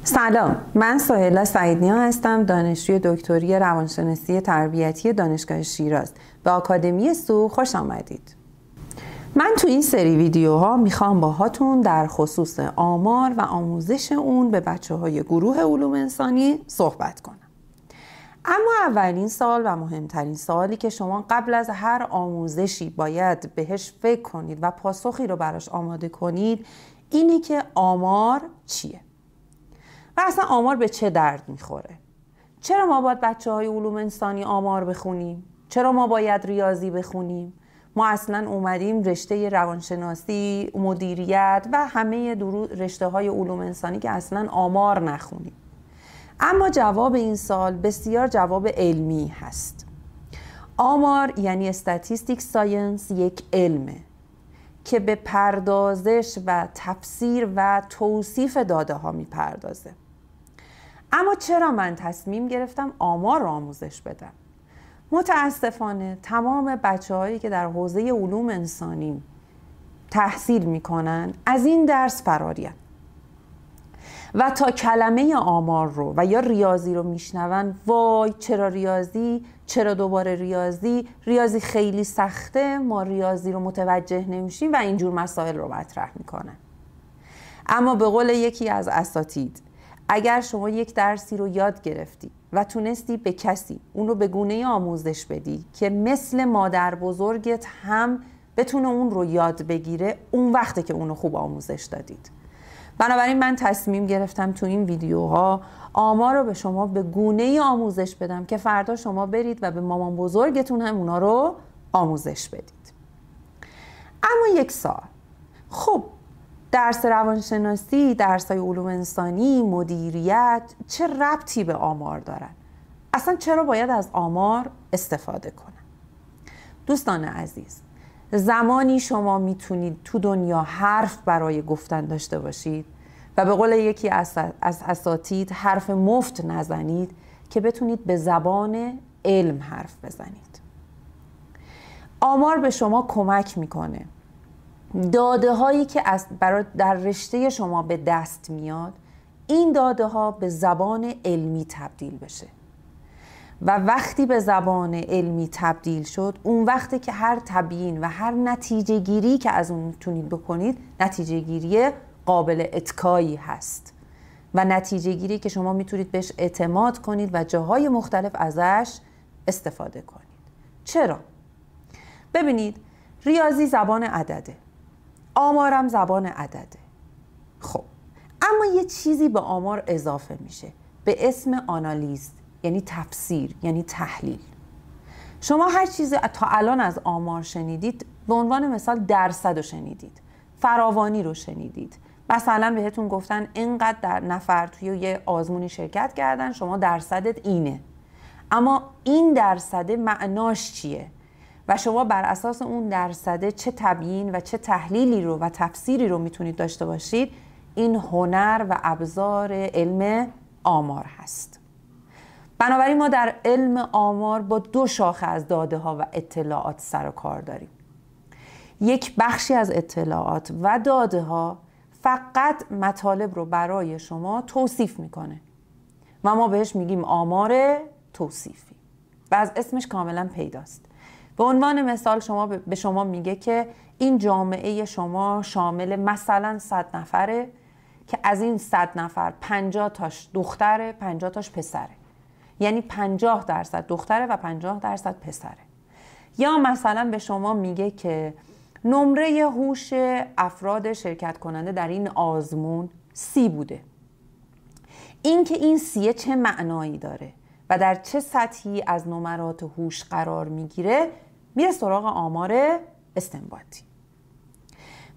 سلام، من سهیلا سعیدنیا هستم، دانشجوی دکتری روانشناسی تربیتی دانشگاه شیراز. به آکادمی سو خوش آمدید. من تو این سری ویدیوها میخوام باهاتون در خصوص آمار و آموزش اون به بچه‌های گروه علوم انسانی صحبت کنم. اما اولین سوال و مهمترین سوالی که شما قبل از هر آموزشی باید بهش فکر کنید و پاسخی رو براش آماده کنید اینه که آمار چیه؟ و اصلا آمار به چه درد میخوره؟ چرا ما باید بچه‌های علوم انسانی آمار بخونیم؟ چرا ما باید ریاضی بخونیم؟ ما اصلا اومدیم رشته روانشناسی، مدیریت و همه رشته‌های علوم انسانی که اصلا آمار نخونیم. اما جواب این سوال بسیار جواب علمی هست. آمار یعنی Statistics Science یک علمه که به پردازش و تفسیر و توصیف داده ها می پردازه. اما چرا من تصمیم گرفتم آمار رو آموزش بدم؟ متاسفانه تمام بچه هایی که در حوزه علوم انسانی تحصیل می کنن از این درس فرارین و تا کلمه آمار رو و یا ریاضی رو میشنون وای چرا ریاضی، چرا دوباره ریاضی خیلی سخته، ما ریاضی رو متوجه نمیشیم و اینجور مسائل رو مطرح میکنن. اما به قول یکی از اساتید، اگر شما یک درسی رو یاد گرفتی و تونستی به کسی اون رو به گونه آموزش بدی که مثل مادر بزرگت هم بتونه اون رو یاد بگیره، اون وقته که اون رو خوب آموزش دادید. بنابراین من تصمیم گرفتم تو این ویدیوها آمار رو به شما به گونه‌ای آموزش بدم که فردا شما برید و به مامان بزرگتون هم اونا رو آموزش بدید. اما یک سوال، خب درس روانشناسی، درس‌های علوم انسانی، مدیریت چه ربطی به آمار دارن؟ اصلا چرا باید از آمار استفاده کنن؟ دوستان عزیز، زمانی شما میتونید تو دنیا حرف برای گفتن داشته باشید و به قول یکی از اساتید حرف مفت نزنید که بتونید به زبان علم حرف بزنید. آمار به شما کمک میکنه داده هایی که در رشته شما به دست میاد این داده ها به زبان علمی تبدیل بشه و وقتی به زبان علمی تبدیل شد اون وقتی که هر تبیین و هر نتیجه گیری که از اون میتونید بکنید نتیجه گیری قابل اتکایی هست و نتیجه گیری که شما میتونید بهش اعتماد کنید و جاهای مختلف ازش استفاده کنید. چرا؟ ببینید، ریاضی زبان عدده، آمارم زبان عدده. خب اما یه چیزی به آمار اضافه میشه به اسم آنالیز، یعنی تفسیر، یعنی تحلیل. شما هر چیزی تا الان از آمار شنیدید، به عنوان مثال درصد رو شنیدید، فراوانی رو شنیدید. مثلا بهتون گفتن اینقدر در نفر توی یه آزمونی شرکت کردن، شما درصدت اینه. اما این درصد معناش چیه؟ و شما بر اساس اون درصد چه تبیین و چه تحلیلی رو و تفسیری رو میتونید داشته باشید؟ این هنر و ابزار علم آمار هست. بنابراین ما در علم آمار با دو شاخه از داده ها و اطلاعات سر و کار داریم. یک بخشی از اطلاعات و داده ها فقط مطالب رو برای شما توصیف میکنه و ما بهش میگیم آمار توصیفی و از اسمش کاملا پیداست. به عنوان مثال به شما میگه که این جامعه شما شامل مثلا 100 نفره که از این 100 نفر 50 تاش دختره، 50 تاش پسره. یعنی 50% دختره و 50% پسره. یا مثلا به شما میگه که نمره هوش افراد شرکت کننده در این آزمون 30 بوده. این که این 30 چه معنایی داره و در چه سطحی از نمرات هوش قرار میگیره میره سراغ آمار استنباطی.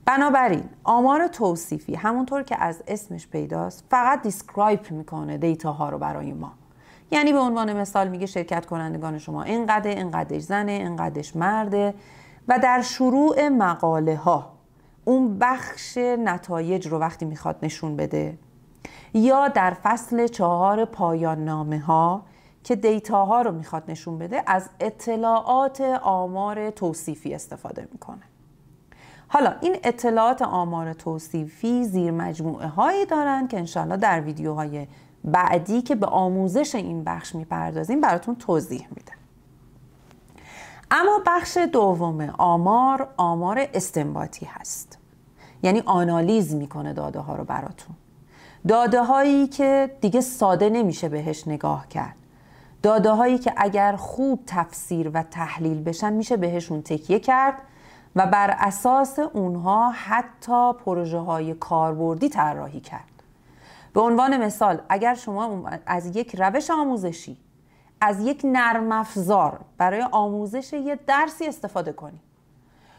بنابراین آمار توصیفی همونطور که از اسمش پیداست فقط دیسکرایب میکنه دیتاها رو برای ما. یعنی به عنوان مثال میگه شرکت کنندگان شما اینقدرش زنه، اینقدرش مرده و در شروع مقاله ها اون بخش نتایج رو وقتی میخواد نشون بده یا در فصل 4 پایان نامه ها که دیتاها رو میخواد نشون بده از اطلاعات آمار توصیفی استفاده میکنه. حالا این اطلاعات آمار توصیفی زیر مجموعه هایی دارن که انشالله در ویدیوهای بعدی که به آموزش این بخش میپردازیم براتون توضیح میدم. اما بخش دوم آمار استنباطی هست. یعنی آنالیز میکنه داده ها رو براتون. داده هایی که دیگه ساده نمیشه بهش نگاه کرد. داده هایی که اگر خوب تفسیر و تحلیل بشن میشه بهشون تکیه کرد و بر اساس اونها حتی پروژه های کاربردی طراحی کرد. به عنوان مثال اگر شما از یک روش آموزشی، از یک نرم افزار برای آموزش یه درسی استفاده کنید،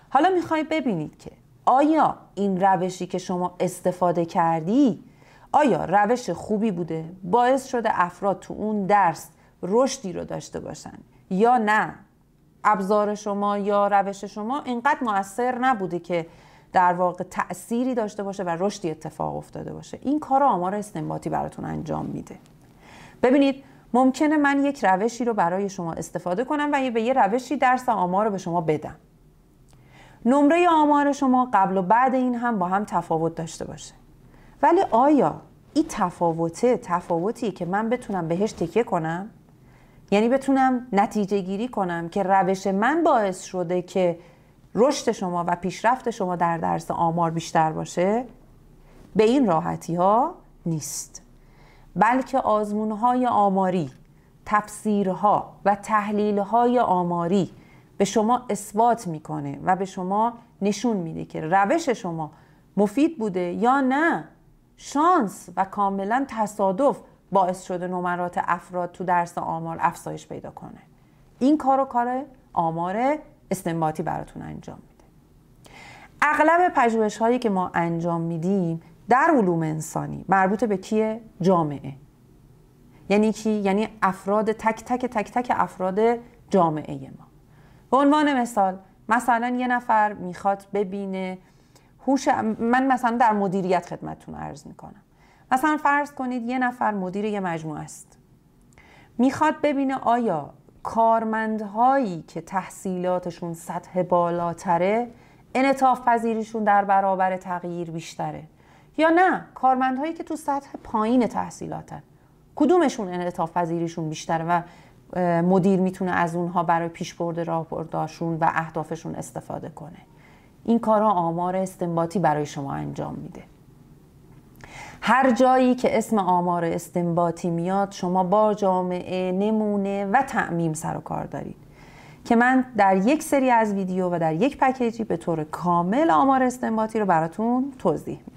حالا میخوای ببینید که آیا این روشی که شما استفاده کردی آیا روش خوبی بوده، باعث شده افراد تو اون درس رشدی رو داشته باشن یا نه، ابزار شما یا روش شما اینقدر مؤثر نبوده که در واقع تأثیری داشته باشه و رشدی اتفاق افتاده باشه. این کار آمار استنباطی براتون انجام میده. ببینید ممکنه من یک روشی رو برای شما استفاده کنم و به یه روشی درس آمار رو به شما بدم. نمره آمار شما قبل و بعد این هم با هم تفاوت داشته باشه. ولی آیا این تفاوتیه که من بتونم بهش تکیه کنم؟ یعنی بتونم نتیجه گیری کنم که روش من باعث شده که رشد شما و پیشرفت شما در درس آمار بیشتر باشه؟ به این راحتی ها نیست. بلکه آزمون‌های آماری، تفسیرها و تحلیل‌های آماری به شما اثبات میکنه و به شما نشون میده که روش شما مفید بوده یا نه. شانس و کاملا تصادف باعث شده نمرات افراد تو درس آمار افزایش پیدا کنه. این کار آمار استنباطی براتون انجام میده. اغلب پژوهش‌هایی که ما انجام میدیم در علوم انسانی مربوط به کیه؟ جامعه. یعنی کی؟ یعنی افراد تک تک افراد جامعه ما. به عنوان مثلا یه نفر میخواد ببینه من مثلا در مدیریت خدمتتون عرض میکنم. مثلا فرض کنید یه نفر مدیر یه مجموعه است. میخواد ببینه آیا کارمندهایی که تحصیلاتشون سطح بالاتره انعطاف پذیریشون در برابر تغییر بیشتره یا نه کارمندهایی که تو سطح پایین تحصیلاتن، کدومشون انعطاف پذیریشون بیشتره و مدیر میتونه از اونها برای پیشبرد راهبرداشون و اهدافشون استفاده کنه. این کارا آمار استنباطی برای شما انجام میده. هر جایی که اسم آمار استنباطی میاد شما با جامعه، نمونه و تعمیم سر و کار دارید که من در یک سری از ویدیو و در یک پکیجی به طور کامل آمار استنباطی رو براتون توضیح میدم.